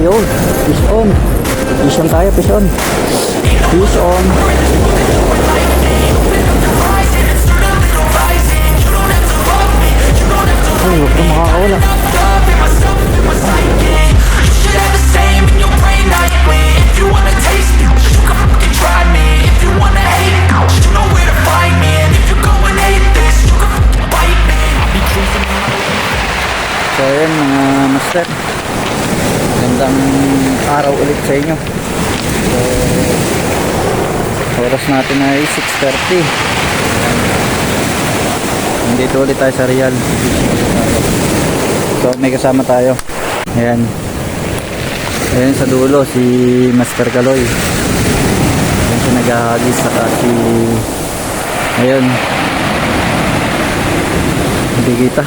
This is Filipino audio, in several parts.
Yun, fish on. Fish on tayo, fish on. Fish on. Ay, huwag ka makakawala. So ayan mga master, gandang araw ulit sa inyo. So oras natin ay 6:30. Nandito ulit tayo sa Real. So may kasama tayo. Ayan, ayan sa dulo si Master Kaloy. Ayan siya naghahagis, saka si ayun, hindi kita.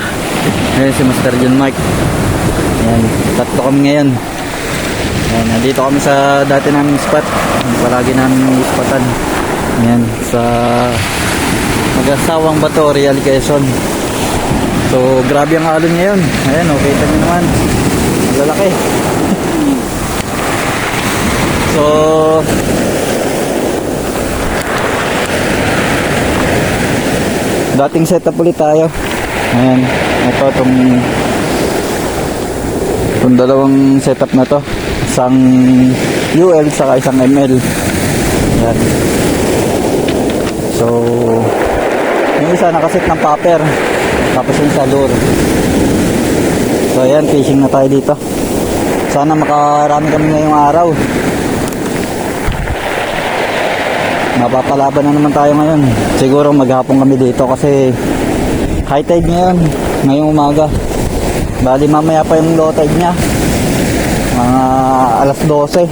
Ayan si Master John Mike. Ayan, tatlo kami ngayon. Ayan, nandito kami sa dati naming spot, palagi namin ispatan. Ayan, sa Mag-asawang Bato, Real Quezon. So grabe ang alon ngayon. Ayan, okay, kita nyo naman, ang lalaki. So dating setup ulit tayo. Ayan, ito itong dalawang setup na to, isang UL saka isang ML. Ayan. So yung isa nakaset ng popper, tapos yung sa lure. So ayan, fishing na tayo dito. Sana makarami kami ngayong araw. Mapapalaban na naman tayo ngayon. Siguro maghapon kami dito kasi high tide ngayon, ngayong umaga. Bali mamaya pa yung low tide nya, mga alas 12.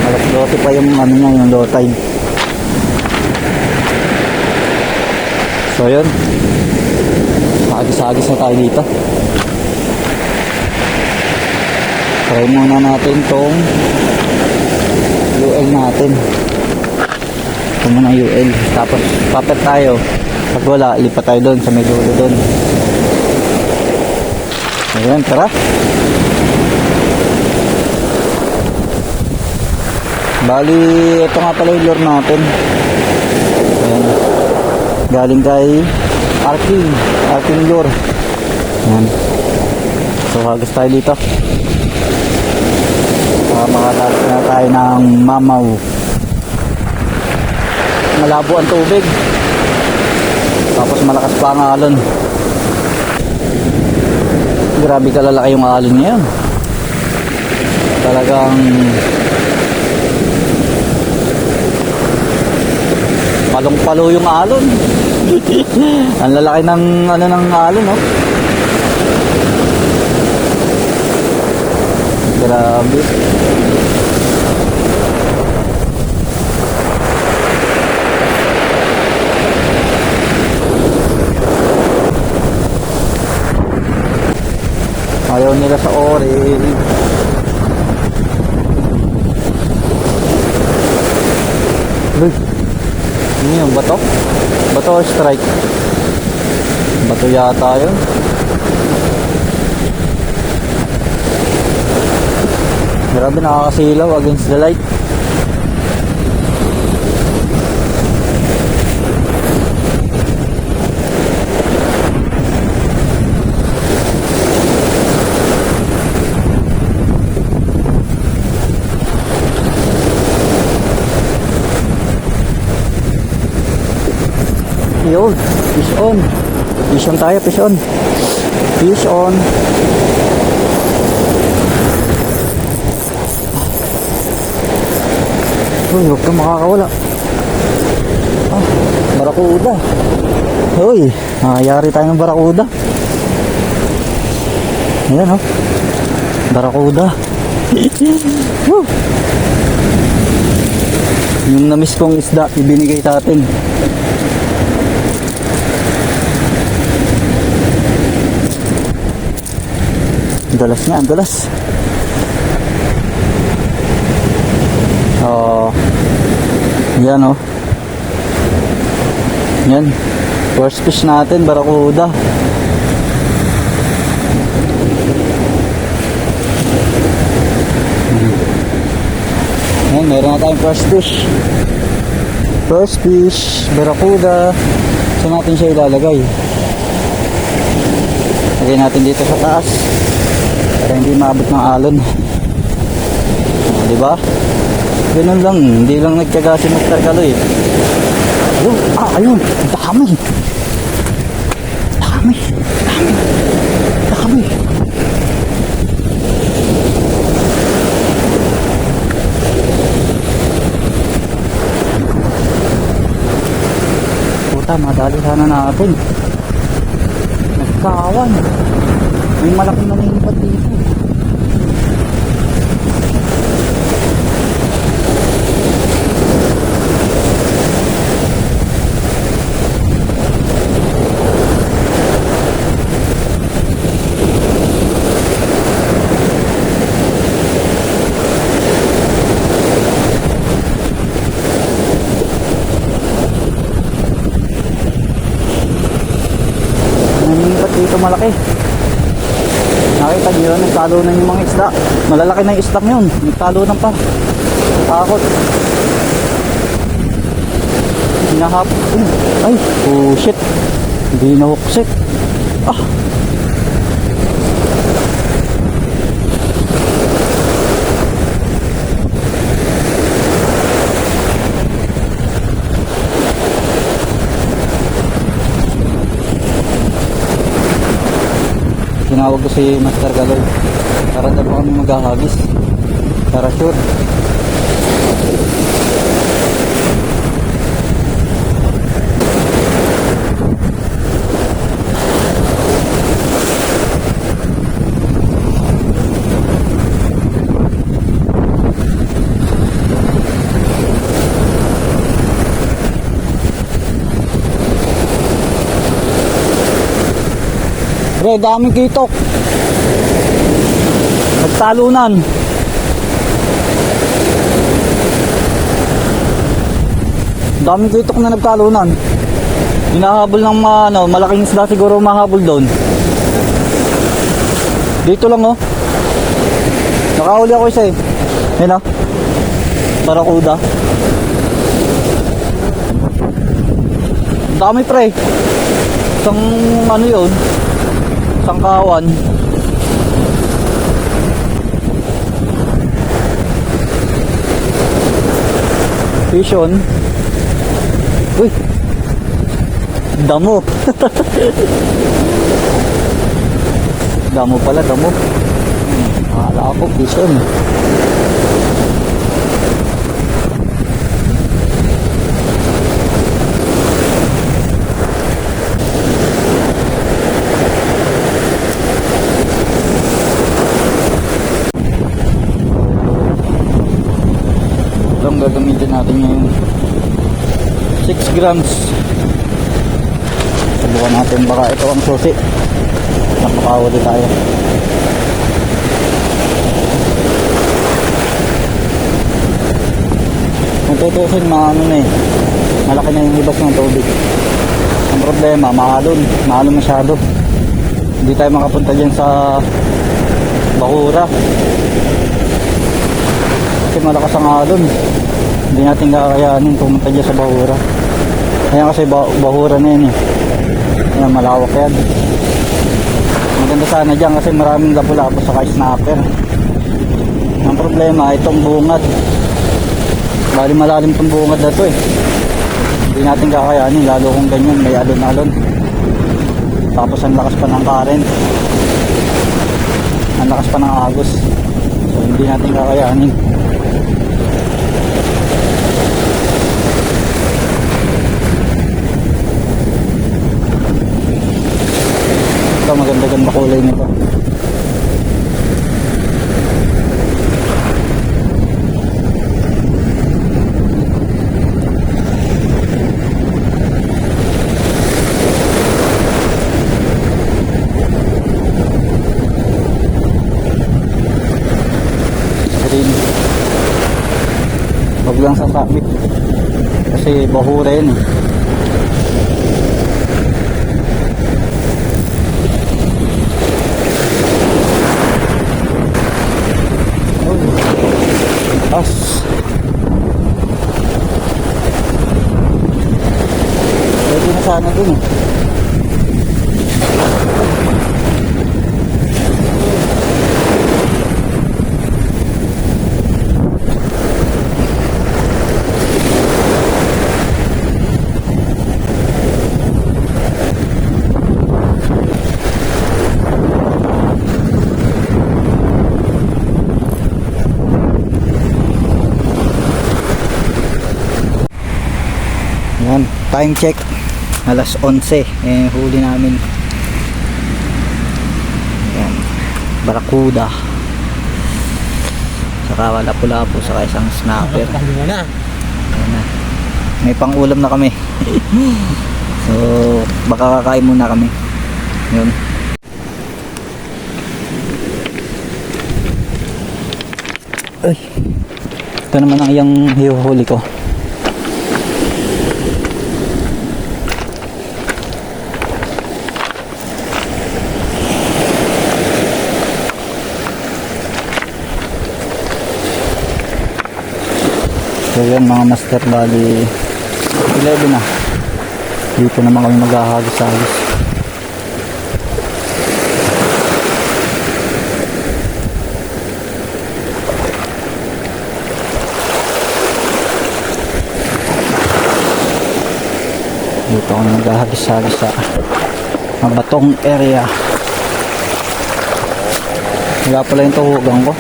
Alas 12 pa yung ano nya, yung low tide. So yun, agis-agis na tayo dito. Try muna natin tong UL natin. Ito muna UL, tapos papet tayo. Pag wala, ilipat tayo doon sa may dulo doon. Ayan, tara. Bali, ito nga pala yung lure natin. Ayan, galing kay Arking lure. Ayan. So hagas tayo dito. Makatalas na tayo ng mamaw. Malabo ang tubig, tapos malakas pa ang alon. Grabe kalalaki yung alon ngayon. Talagang palong-palo yung alon. Ang lalaki ng ano ng alon, no? Grabe. Ayaw nila sa ori. Uy, ano yun? Bato? Bato or strike? Bato yata yun. Grabe, nakakasilaw against the light. Yun, fish on. Fish on tayo, fish on. Fish on. Uy, huwag kang makakawala. Ah, barakuda. Uy, nakayari tayo ng barakuda. Ayan, oh, barakuda. Woo. Yung namiss kong isda, ibinigay sa atin. Dulas nga, dulas. Oh, yan, oh. Yan, first fish natin, barakuda. meron na tayong first fish. First fish, barracuda. Saan natin siya ilalagay? Lagay natin dito sa taas para hindi maabot ng alon. Diba? Ganun lang, hindi lang nagtyaga si Mr. Kaloy. Ayun, ayun, dami. Dami. Puta, madali sana natin. Nagkawan. May malaking nanilipat dito. Dito malaki. Nakita nyo yun, nagtalunan yung mga isda. Malalaki na yung isda yun. Nagtalunan pa. Takot. Hinahap. Ay, oh shit. Hindi nahuksik. Ah. Tinawag ko si Master Galoy para daw kami maghahagis para sure. Pre, daming kitok. Nagtalunan. Daming kitok na nagtalunan. Hinahabol ng malaking isda siguro mahabol doon. Dito lang oh. Nakahuli ako isa eh. Yan oh. Barracuda. Dami pre. Isang yun. Sangkawan. Vision. Uy. Damo. Damo pala, damo. Akala ko vision. Gagamitin natin ngayon 6 grams. Subukan natin baka ito ang susi. Napakahuli tayo. Kung tutusin maano na eh, malaki na yung ibas ng tubig. Ang problema mahalon masyado. Hindi tayo makapunta dyan sa Bahura kasi malakas ang alon. Hindi natin kakayanin pumunta dyan sa Bahura. Ayan kasi Bahura na yun eh. Ayan, malawak yan. Maganda sana dyan kasi maraming lapu-lapu sa snapper. Ang problema itong bungad. Bali malalim itong bungad na to eh. Hindi natin kakayanin lalo kung ganyan may alon-alon. Tapos ang lakas pa ng current. Ang lakas pa ng agos. So hindi natin kakayanin. Ito maganda-ganda kulay nito. Green. Huwag lang sasabit kasi Bahura yun eh. Yun. Yan, time check alas 11 huli namin. Yan, barakuda saka lapu-lapu saka isang snapper. Yan na, may pang ulam na kami. So baka kakain muna kami. Yun. Ay, ito naman ang iyang hihuhuli ko. So yun mga master, bali 11 na. Dito naman kami maghahagis-hagis. Dito kami maghahagis-hagis sa Mabatong area. Wala pala yung tuhugang ko.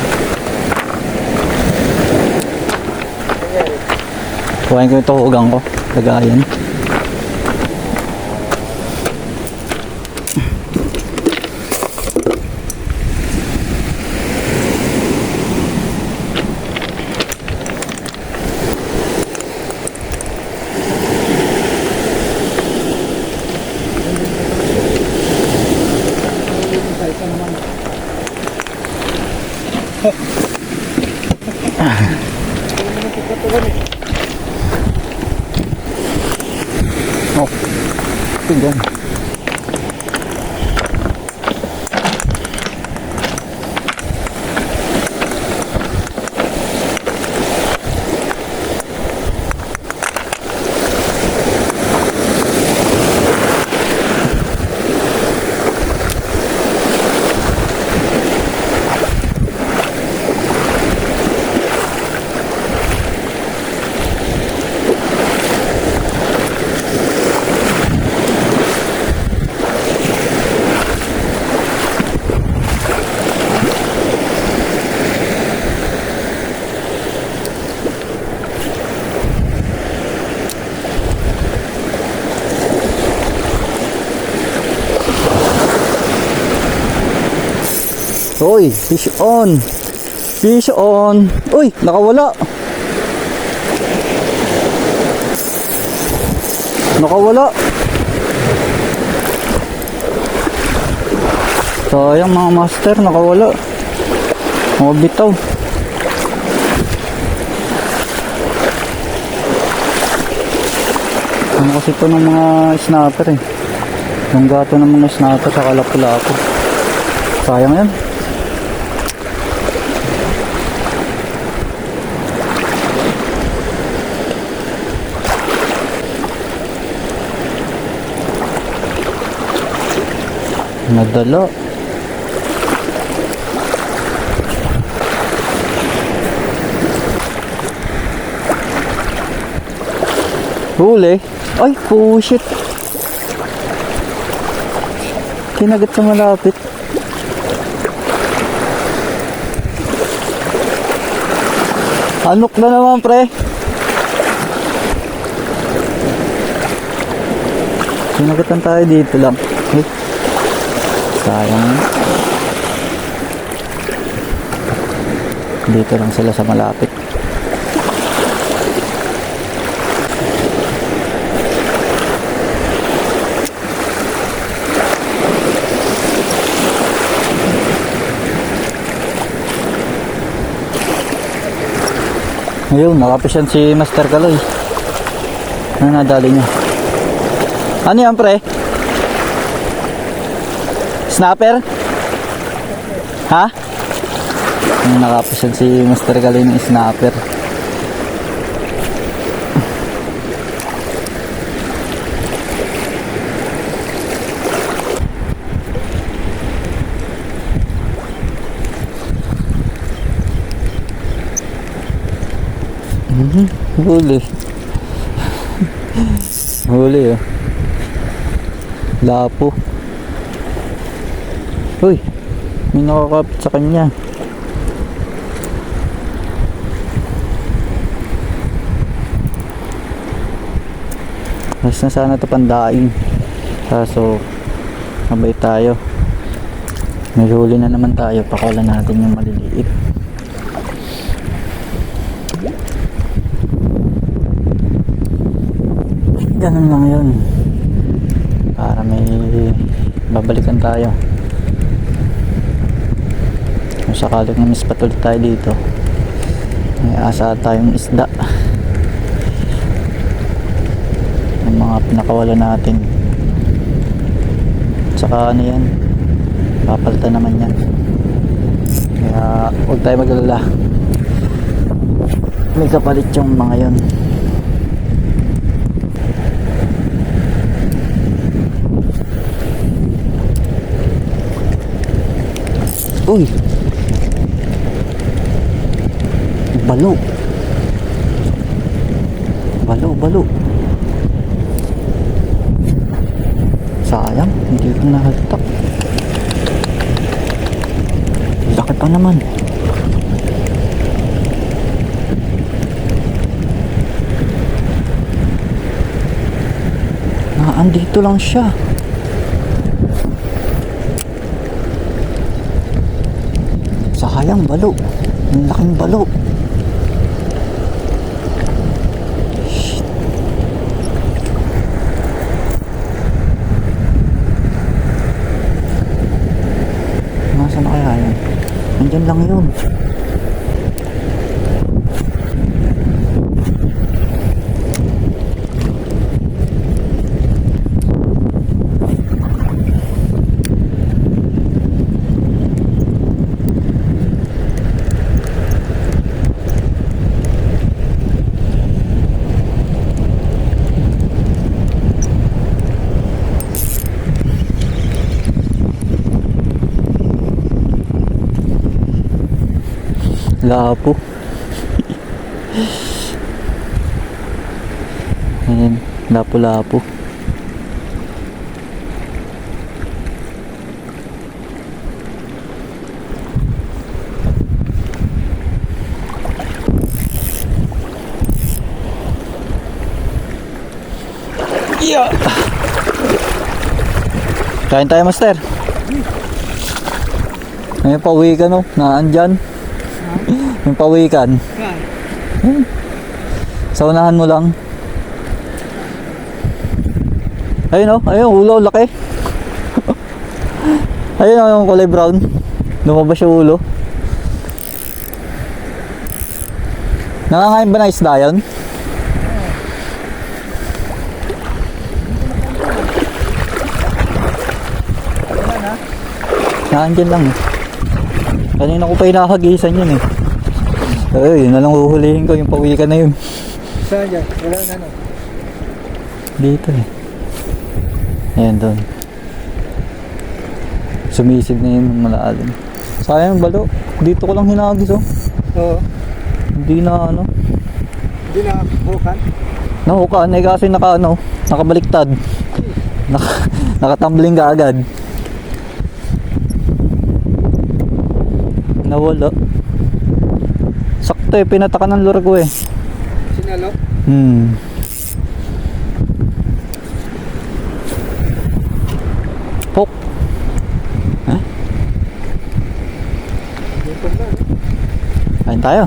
Kuhain ko yung tuhugang ko. Lagayan. Oh, tingnan. Uy, fish on. Fish on. Uy, nakawala. Nakawala. Sayang mga master, nakawala. Mga bitaw. Ano kasi ito ng mga snapper eh. Yung gato ng mga snapper sa lapu-lapu. Sayang yan. Nadala. Huli. Ay, pushit. Kinagat sa malapit. Anok na naman, pre. Kinagatan tayo dito lang. Ay. Sayang. Dito lang sila sa malapit. Ayun, nakapisyan si Master Kaloy. Ano nadali niya? Ano yan, pre? Snapper? Ha? Nakapisan si Master Kaloy ng snapper. Huli. Huli oh. Lapo. Uy, may nakakapit sa kanya. Mas na sana ito pandaing. Kaso mabait tayo. May huli na naman tayo. Pakawalan natin yung maliliit. Ganun lang yun. Para may babalikan tayo. Kung sakaling namispat ulit tayo dito, may asa tayong isda. Yung mga pinakawala natin. Tsaka ano yan, papalitan naman yan. Kaya huwag tayo mag-alala, may kapalit yung mga yun. Uy, balo, balo. Sayang, hindi ko nahaltak. Laki pa naman. Andito lang siya. Sayang, balo. Ang laking balo. Shit. Nasaan na kaya yan? Nandyan lang yun. Lapo. Ayan, lapo-lapo. Yeah. Kain tayo, master. May pauwi ka no, naandyan. Yung pawikan. Sa unahan mo lang. Ayun oh, ayun, ulo, laki. Ayun oh, yung kulay brown. Lumabas yung ulo. Nangangain ba na isda yun? Naandyan lang eh. Kanina ko pa inakagisan yun eh. Ay, yun na lang huhulihin ko, yung pawikan na yun. Saan dyan? Wala na no? Dito eh. Ayan doon. Sumisid na yun malalim. Sayang balo. Dito ko lang hinagis oh. Oo. Hindi na ano. Hindi na bukan? Nahukaan eh kasi nakabaliktad. Nakatumbling ka agad. Nawala. Sakto eh, pinatakan ng lure ko eh. Sinalo? Pok. Huh? Kain tayo.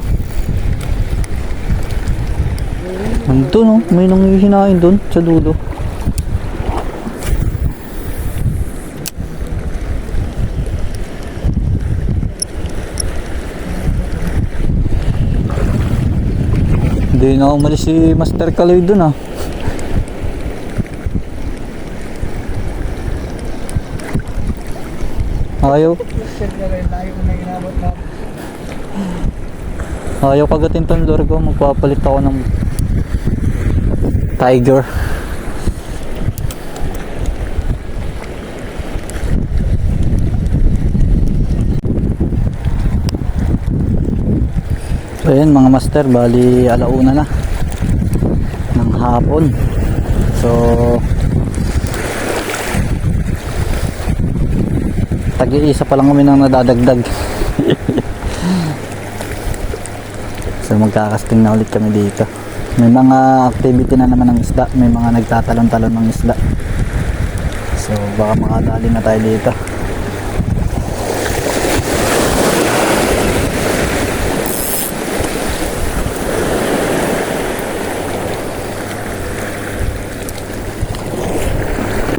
Andun oh, may nanghihinain dun sa dulo. Hindi na umalis si Master Kaloy dun ah. Ayaw. Ayaw kagatin tong lure ko. Magpapalit ako ng Tiger. So yun mga master, bali alauna na ng hapon. So tag-iisa pa lang kami nang nadadagdag. So magkakasting na ulit kami dito. May mga activity na naman ng isda, may mga nagtatalon-talon ng isda. So baka makadali na tayo dito.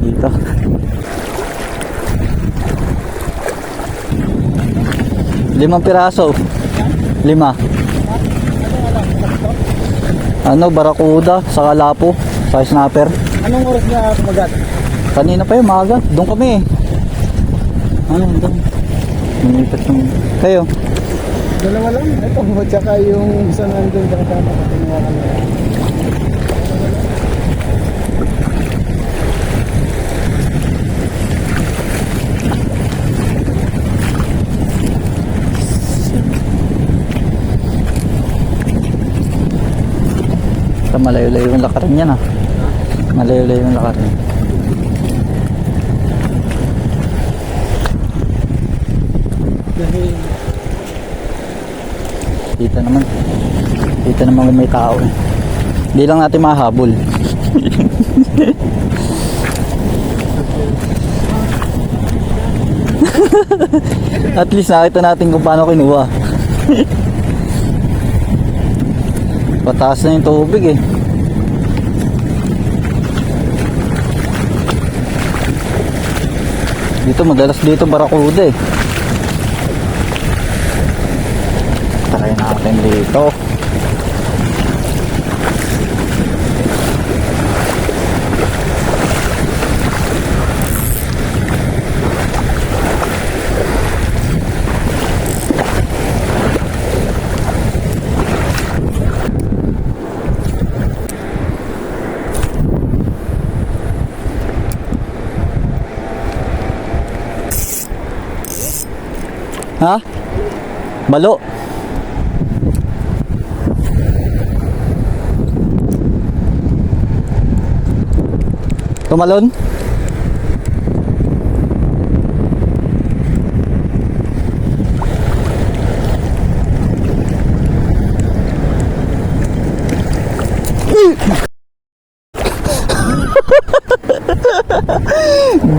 Dito. 5 piraso. 5. Ano, barakuda, saka lapo, saka snapper. Anong oras niya kumagat? Kanina pa yun, maaga. Doon kami eh. Ano, doon. Lumipat yung... Kayo? Dalawa lang. Ito, tsaka yung isa nandun sa kasama ko. Tinuha ka na. Ito, malayo-layo yung lakarin yan ah. Malayo-layo yung lakarin. Dahil Dito naman. Dito naman kung may tao eh. Hindi lang natin mahabol. At least nakita natin kung paano kinuha. Pataas na yung tubig eh. Dito madalas dito barakuda eh. Try natin dito. Ha? Balo. Tumalon?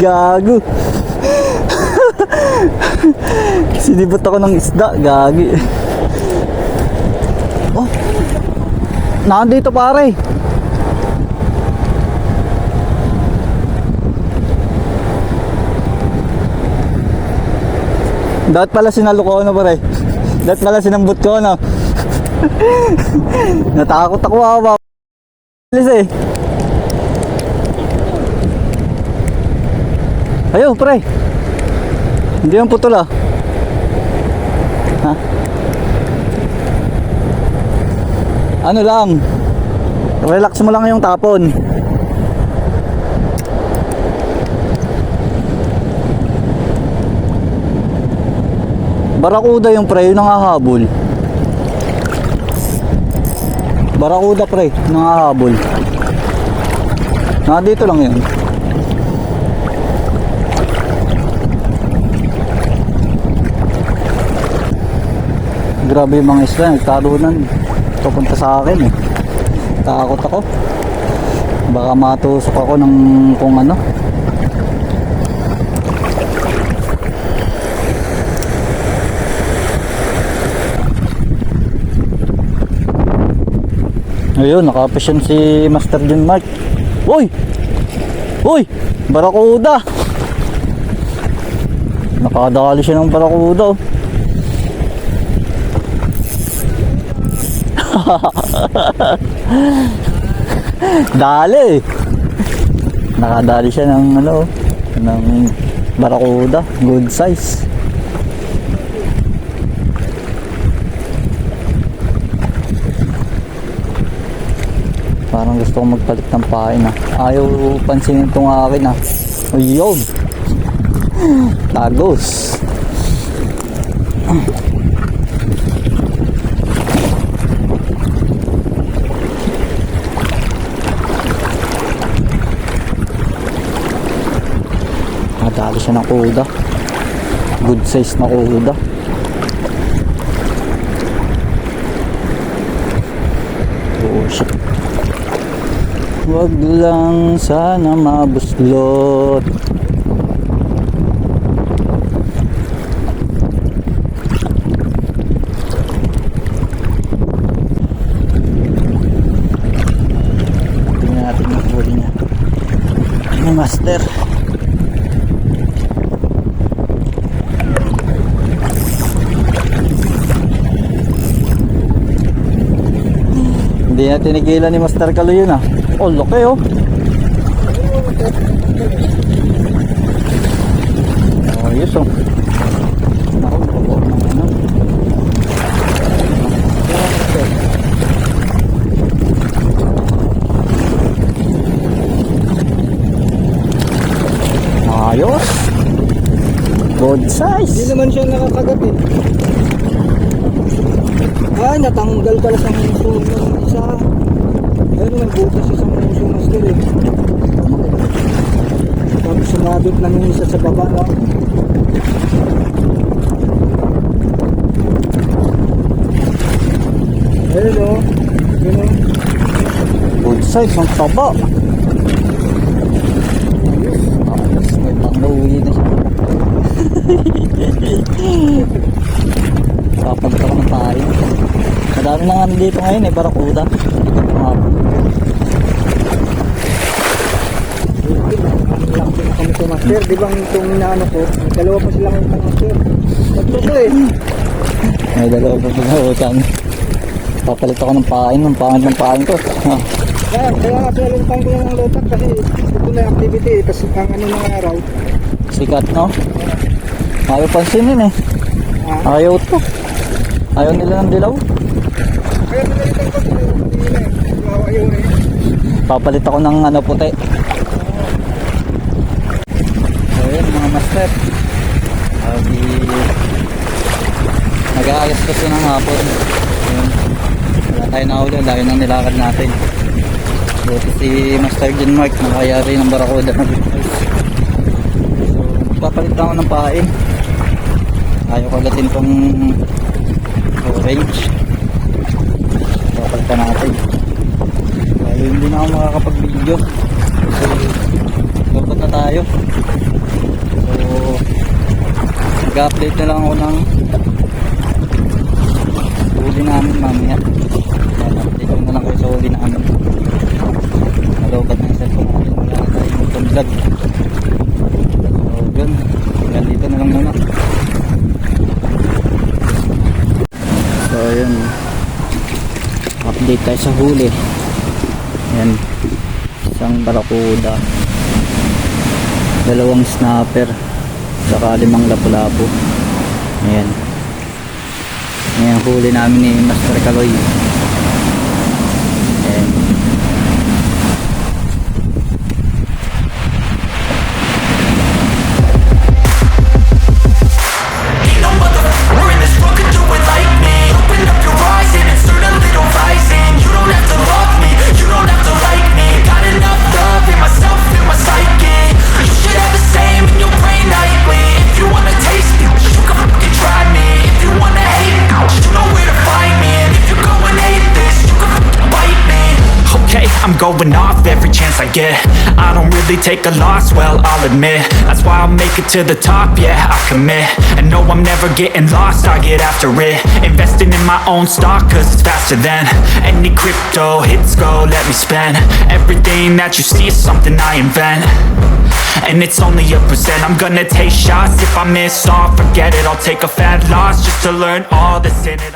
Gago. Sinibot ako ng isda, gagi. Oh. Nandito pare. Dapat pala sinalo ko na pare. Dapat pala sinambot ko na. Natakot ako ba. Alis eh. Ayaw pre. Hindi yung putol ah. Ha? Ano lang. Relax mo lang yung tapon. Barakuda yung pre, yung nangahabol. Barakuda pre, nangahabol. Dito lang yun. Grabe yung mga isla, nagtalunan. Pupunta sa akin eh. Takot ako. Baka matusok ako ng kung ano. Ayun, nakapish yan si Master John Mark. Uy! Uy! Barakuda! Nakadali siya ng barakuda oh. Dali. Nakadali siya ng ano, ng barakuda, good size. Parang gusto ko magpalit ng pain ah. Ayaw pansinin itong akin ah. Ayun. Tagos. Nadali siya ng kuda. Good size na kuda. Oh shit. Wag lang sana mabuslot. Tingnan natin yung huli niya. Ano master? Hindi na tinigilan ni Master Kalo yun ah. Oh, laki oh. Oh, yes oh. Ayos. Good size. Hindi naman siya nakakagat eh. Ay, natanggal pala sa muso ng isa. Ayun, may butas isang muso master eh. Tapos sumabit lang yung isa sa baba lang. Ayun o. Yun o. Good size ang taba. Ayos. May pang-uwi na siya. Papagta ko ng tayo. Madami na nga dito ngayon eh, barakuda. Lang din kami sa master. Di ba itong inaano ko? Dalawa pa silang yung master. Tatlo to eh. May dalawa pa pag-uutang. Papalit ako ng pain, ng pangit ng pain ko. Kaya nga sila lumpang ko lang ng lotak kasi ito na yung activity eh. Tapos ang ano ng araw. Sikat no? Ayaw pansinin eh. Ayaw to. Ayaw nila ng dilaw. Kaya nalalitan ko sila yung hindi na eh. Ayaw na eh. Papalit ako ng ano puti. So yun mga master. Nag-aayos kasi ng hapon. Yun. Wala tayo na ulo. Dahil nang nilakad natin. Buti si Master John Mark nakayari ng barakuda na business. So papalit ako ng pain. Ayaw kagatin tong orange. Papalitan natin. Lalo hindi na ako makakapag-video kasi dapat na tayo. So mag-update na lang ako ng huli namin mamaya. Update ko na lang kayo sa huli namin. Nalobat na yung cellphone namin. Wala tayong itong vlog. So yun, hanggang dito na lang muna. So yun, update tayo sa huli. Yan, isang barakuda, dalawang snapper, saka 5 lapu-lapu. Ayan, ayan huli namin ni Master Kaloy. Ayan. I'm going off every chance I get. I don't really take a loss, well, I'll admit. That's why I'll make it to the top, yeah, I commit. And no, I'm never getting lost, I get after it. Investing in my own stock, cause it's faster than any crypto hits go, let me spend. Everything that you see is something I invent. And it's only a percent. I'm gonna take shots. If I miss all, forget it, I'll take a fat loss just to learn all that's in it.